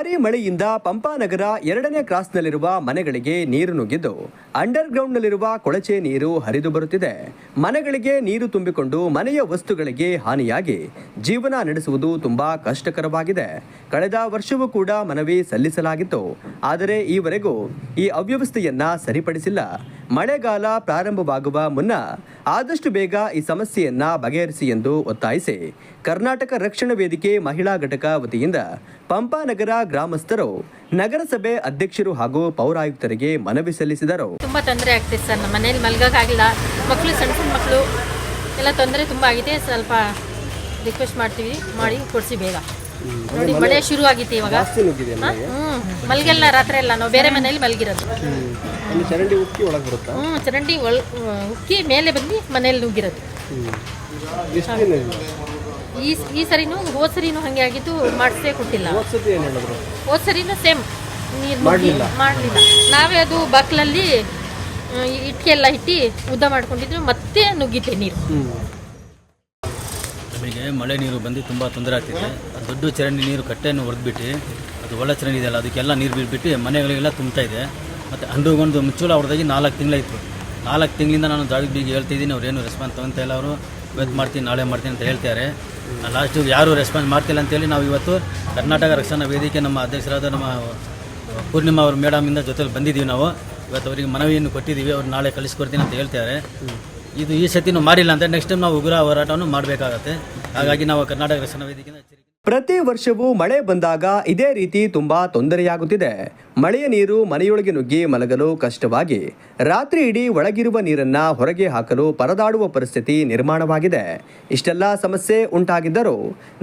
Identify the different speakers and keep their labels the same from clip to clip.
Speaker 1: ಭಾರೀ ಮಳೆಯಿಂದ ಪಂಪಾನಗರ 2ನೇ ಕ್ರಾಸ್ನಲ್ಲಿರುವ ಮನೆಗಳಿಗೆ ನೀರು ನುಗ್ಗಿದ್ದು ಅಂಡರ್ ಗ್ರೌಂಡ್ನಲ್ಲಿರುವ ಕೊಳಚೆ ನೀರು ಹರಿದು ಬರುತ್ತಿದೆ. ಮನೆಗಳಿಗೆ ನೀರು ತುಂಬಿಕೊಂಡು ಮನೆಯ ವಸ್ತುಗಳಿಗೆ ಹಾನಿಯಾಗಿ ಜೀವನ ನಡೆಸುವುದು ತುಂಬಾ ಕಷ್ಟಕರವಾಗಿದೆ. ಕಳೆದ ವರ್ಷವೂ ಕೂಡ ಮನವಿ ಸಲ್ಲಿಸಲಾಗಿತ್ತು. ಆದರೆ ಈವರೆಗೂ ಈ ಅವ್ಯವಸ್ಥೆಯನ್ನ ಸರಿಪಡಿಸಿಲ್ಲ. ಮಳೆಗಾಲ ಪ್ರಾರಂಭವಾಗುವ ಮುನ್ನ ಆದಷ್ಟು ಬೇಗ ಈ ಸಮಸ್ಯೆಯನ್ನ ಬಗೆಹರಿಸಿ ಎಂದು ಒತ್ತಾಯಿಸಿ ಕರ್ನಾಟಕ ರಕ್ಷಣಾ ವೇದಿಕೆ ಮಹಿಳಾ ಘಟಕ ವತಿಯಿಂದ ಪಂಪಾನಗರ ಗ್ರಾಮಸ್ಥರು ನಗರಸಭೆ ಅಧ್ಯಕ್ಷರು ಹಾಗೂ ಪೌರಾಯುಕ್ತರಿಗೆ ಮನವಿ ಸಲ್ಲಿಸಿದರು.
Speaker 2: ತುಂಬಾ ತೊಂದರೆ ಆಗ್ತಿದೆ ಸರ್. ನಮ್ಮ ಮನೆಯಲ್ಲಿ ಮಲಗಕ್ಕಾಗಿಲ್ಲ. ಮಕ್ಕಳು ಸಣ್ಣ ಸಣ್ಣ ಮಕ್ಕಳು ಎಲ್ಲ ತೊಂದರೆ ತುಂಬಾ ಆಗಿದೆ. ಸ್ವಲ್ಪ ರಿಕ್ವೆಸ್ಟ್ ಮಾಡ್ತೀವಿ, ಮಾಡಿ ಕೊಡಿಸಿ ಬೇಗ. ನೋಡಿ ಮಳೆ ಶುರು ಆಗಿತ್ತು ಇವಾಗ. ಮಲಗೆಲ್ಲ ರಾತ್ರಿ ಎಲ್ಲ ನಾವು ಬೇರೆ ಮನೆಯಲ್ಲಿ ಮಲಗಿರೋದು.
Speaker 1: ಚರಂಡಿ ಉಕ್ಕಿ ಒಳಗೆ ಬರುತ್ತಾ?
Speaker 2: ಚರಂಡಿ ಉಕ್ಕಿ ಮೇಲೆ ಬಂದು ಮನೆಯಲ್ಲಿ ನುಗ್ಗಿರೋದು. ಈ ಸರಿನೂ ಹೋದ್ ಸರಿನೂ ಹಂಗೆ ಆಗಿದ್ದು, ಮಾಡಿಸೇ ಕೊಟ್ಟಿಲ್ಲ. ಹೋದ್ ಸರಿನೂ ಸೇಮ್ ನೀರು ಮಾಡಲಿಲ್ಲ. ನಾವೇ ಅದು ಬಾಕ್ಲಲ್ಲಿ ಇಟ್ಟಿಗೆ ಎಲ್ಲ ಇಟ್ಟು ಉದ್ದ ಮಾಡ್ಕೊಂಡಿದ್ದು ಮತ್ತೆ ನುಗ್ಗಿದ್ದೆ ನೀರು.
Speaker 3: ನಮಗೆ ಮಳೆ ನೀರು ಬಂದು ತುಂಬ ತೊಂದರೆ ಆಗ್ತಿದೆ. ದೊಡ್ಡ ಚರಂಡಿ ನೀರು ಕಟ್ಟೆಯನ್ನು ಹೊಡೆದ್ಬಿಟ್ಟು ಅದು ಒಳ್ಳೆ ಚರಂಡಿ ಇದೆಯಲ್ಲ ಅದಕ್ಕೆಲ್ಲ ನೀರು ಬಿಟ್ಬಿಟ್ಟು ಮನೆಗಳಿಗೆಲ್ಲ ತುಂಬ್ತಾ ಇದೆ. ಮತ್ತು ಅಂಡರ್ಗೊಂಡು ಮುಚ್ಚೂಲ ಹೊಡೆದಾಗಿ 4 ತಿಂಗಳಾಯಿತು. 4 ತಿಂಗಳಿಂದ ನಾನು ಜಾಗಕ್ಕೆ ಬೀಗ ಹೇಳ್ತಿದ್ದೀನಿ, ಅವ್ರೇನು ರೆಸ್ಪಾನ್ಸ್ ತೊಗೊತಾ ಇಲ್ಲ. ಅವರು ಇವತ್ತು ಮಾಡ್ತೀನಿ ನಾಳೆ ಮಾಡ್ತೀನಿ ಅಂತ ಹೇಳ್ತಾರೆ. ಲಾಸ್ಟಿಗೆ ಯಾರೂ ರೆಸ್ಪಾನ್ಸ್ ಮಾಡ್ತಿಲ್ಲ ಅಂತೇಳಿ ನಾವು ಇವತ್ತು ಕರ್ನಾಟಕ ರಕ್ಷಣಾ ವೇದಿಕೆ ನಮ್ಮ ಅಧ್ಯಕ್ಷರಾದ ನಮ್ಮ ಪೂರ್ಣಿಮಾ ಅವ್ರ ಮೇಡಮಿಂದ ಜೊತೆಲಿ ಬಂದಿದ್ದೀವಿ. ನಾವು ಇವತ್ತು ಅವರಿಗೆ ಮನವಿಯನ್ನು ಕೊಟ್ಟಿದ್ದೀವಿ. ಅವ್ರು ನಾಳೆ ಕಳಿಸ್ಕೊಡ್ತೀನಿ ಅಂತ ಹೇಳ್ತಾರೆ. ಇದು ಈ ಸತಿನೂ ಮಾಡಿಲ್ಲ ಅಂತ ನೆಕ್ಸ್ಟ್ ಟೈಮ್ ನಾವು ಉಗ್ರ ಹೋರಾಟವನ್ನು ಮಾಡಬೇಕಾಗತ್ತೆ. ಹಾಗಾಗಿ ನಾವು ಕರ್ನಾಟಕ ರಕ್ಷಣಾ ವೇದಿಕೆಯಿಂದ
Speaker 1: ಪ್ರತಿ ವರ್ಷವೂ ಮಳೆ ಬಂದಾಗ ಇದೇ ರೀತಿ ತುಂಬಾ ತೊಂದರೆಯಾಗುತ್ತಿದೆ. ಮಳೆಯ ನೀರು ಮನೆಯೊಳಗೆ ನುಗ್ಗಿ ಮಲಗಲು ಕಷ್ಟವಾಗಿ ರಾತ್ರಿ ಇಡೀ ಒಳಗಿರುವ ನೀರನ್ನ ಹೊರಗೆ ಹಾಕಲು ಪರದಾಡುವ ಪರಿಸ್ಥಿತಿ ನಿರ್ಮಾಣವಾಗಿದೆ. ಇಷ್ಟೆಲ್ಲ ಸಮಸ್ಯೆ ಉಂಟಾಗಿದ್ದರೂ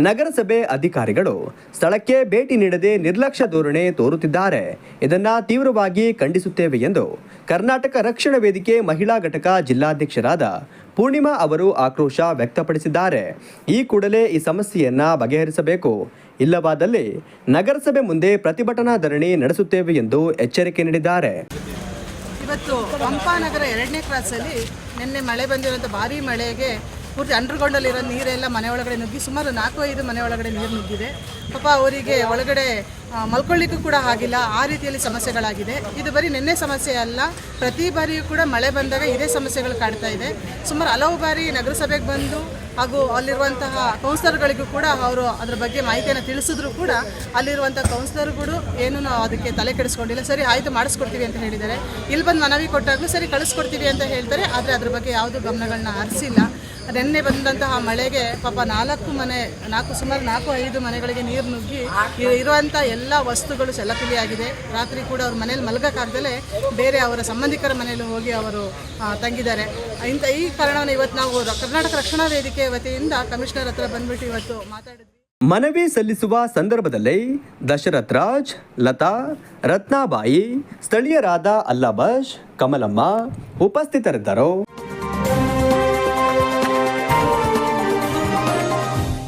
Speaker 1: ನಗರಸಭೆ ಅಧಿಕಾರಿಗಳು ಸ್ಥಳಕ್ಕೆ ಭೇಟಿ ನೀಡದೆ ನಿರ್ಲಕ್ಷ್ಯ ಧೋರಣೆ ತೋರುತ್ತಿದ್ದಾರೆ. ಇದನ್ನ ತೀವ್ರವಾಗಿ ಖಂಡಿಸುತ್ತೇವೆ ಎಂದು ಕರ್ನಾಟಕ ರಕ್ಷಣಾ ವೇದಿಕೆ ಮಹಿಳಾ ಘಟಕ ಜಿಲ್ಲಾಧ್ಯಕ್ಷರಾದ ಪೂರ್ಣಿಮಾ ಅವರು ಆಕ್ರೋಶ ವ್ಯಕ್ತಪಡಿಸಿದ್ದಾರೆ. ಈ ಕೂಡಲೇ ಈ ಸಮಸ್ಯೆಯನ್ನ ಬಗೆಹರಿಸಬೇಕು, ಇಲ್ಲವಾದಲ್ಲಿ ನಗರಸಭೆ ಮುಂದೆ ಪ್ರತಿಭಟನಾ ಧರಣಿ ನಡೆಸುತ್ತೇವೆ ಎಂದು ಎಚ್ಚರಿಕೆ ನೀಡಿದ್ದಾರೆ.
Speaker 4: ಇವತ್ತು ಪಂಪಾನಗರ 2ನೇ ಕ್ರಾಸಲ್ಲಿ ನಿನ್ನೆ ಮಳೆ ಬಂದಿರುವಂಥ ಭಾರೀ ಮಳೆಗೆ ಪೂರ್ತಿ ಅಂಡರ್ಗ್ರೌಂಡಲ್ಲಿರೋ ನೀರೆಲ್ಲ ಮನೆ ಒಳಗಡೆ ನುಗ್ಗಿ ಸುಮಾರು 4-5 ಮನೆ ಒಳಗಡೆ ನೀರು ನುಗ್ಗಿದೆ. ಪಾಪ ಅವರಿಗೆ ಒಳಗಡೆ ಮಲ್ಕೊಳ್ಳಿಕ್ಕೂ ಕೂಡ ಆಗಿಲ್ಲ. ಆ ರೀತಿಯಲ್ಲಿ ಸಮಸ್ಯೆಗಳಾಗಿದೆ. ಇದು ಬರೀ ನಿನ್ನೆ ಸಮಸ್ಯೆ ಅಲ್ಲ, ಪ್ರತಿ ಬಾರಿಯೂ ಕೂಡ ಮಳೆ ಬಂದಾಗ ಇದೇ ಸಮಸ್ಯೆಗಳು ಕಾಡ್ತಾ ಇದೆ. ಸುಮಾರು ಹಲವು ಬಾರಿ ನಗರಸಭೆಗೆ ಬಂದು ಹಾಗೂ ಅಲ್ಲಿರುವಂತಹ ಕೌನ್ಸಿಲರ್ಗಳಿಗೂ ಕೂಡ ಅವರು ಅದರ ಬಗ್ಗೆ ಮಾಹಿತಿಯನ್ನು ತಿಳಿಸಿದ್ರು ಕೂಡ ಅಲ್ಲಿರುವಂಥ ಕೌನ್ಸಿಲರ್ಗಳು ಏನೂ ಅದಕ್ಕೆ ತಲೆ ಕೆಡಿಸ್ಕೊಂಡಿಲ್ಲ. ಸರಿ ಆಯಿತು ಮಾಡಿಸ್ಕೊಡ್ತೀವಿ ಅಂತ ಹೇಳಿದ್ದಾರೆ. ಇಲ್ಲಿ ಬಂದು ಮನವಿ ಕೊಟ್ಟಾಗಲೂ ಸರಿ ಕಳಿಸ್ಕೊಡ್ತೀವಿ ಅಂತ ಹೇಳ್ತಾರೆ. ಆದರೆ ಅದ್ರ ಬಗ್ಗೆ ಯಾವುದೂ ಗಮನಗಳನ್ನ ಹರಿಸಿಲ್ಲ. ನಿನ್ನೆ ಬಂದಂತಹ ಮಳೆಗೆ ಪಾಪ ಸುಮಾರು 4-5 ಮನೆಗಳಿಗೆ ನೀರು ನುಗ್ಗಿ ಇರುವಂಥ ಎಲ್ಲ ವಸ್ತುಗಳು ಸೆಲ್ಲಪಿಲಿಯಾಗಿದೆ. ರಾತ್ರಿ ಕೂಡ ಅವ್ರ ಮನೇಲಿ ಮಲಗಕ್ಕಾಗ್ದಲೇ ಬೇರೆ ಅವರ ಸಂಬಂಧಿಕರ ಮನೆಯಲ್ಲಿ ಹೋಗಿ ಅವರು ತಂಗಿದ್ದಾರೆ. ಈ ಕಾರಣವನ್ನು ಇವತ್ತು ನಾವು ಕರ್ನಾಟಕ ರಕ್ಷಣಾ ವೇದಿಕೆ ವತಿಯಿಂದ ಕಮಿಷನರ್ ಹತ್ರ ಬಂದ್ಬಿಟ್ಟು ಇವತ್ತು ಮಾತಾಡಿದ್ವಿ.
Speaker 1: ಮನವಿ ಸಲ್ಲಿಸುವ ಸಂದರ್ಭದಲ್ಲಿ ದಶರಥ್ ರಾಜ್, ಲತಾ, ರತ್ನಾಬಾಯಿ, ಸ್ಥಳೀಯರಾದ ಅಲ್ಲಾಬಾಷ್, ಕಮಲಮ್ಮ ಉಪಸ್ಥಿತರಿದ್ದರು.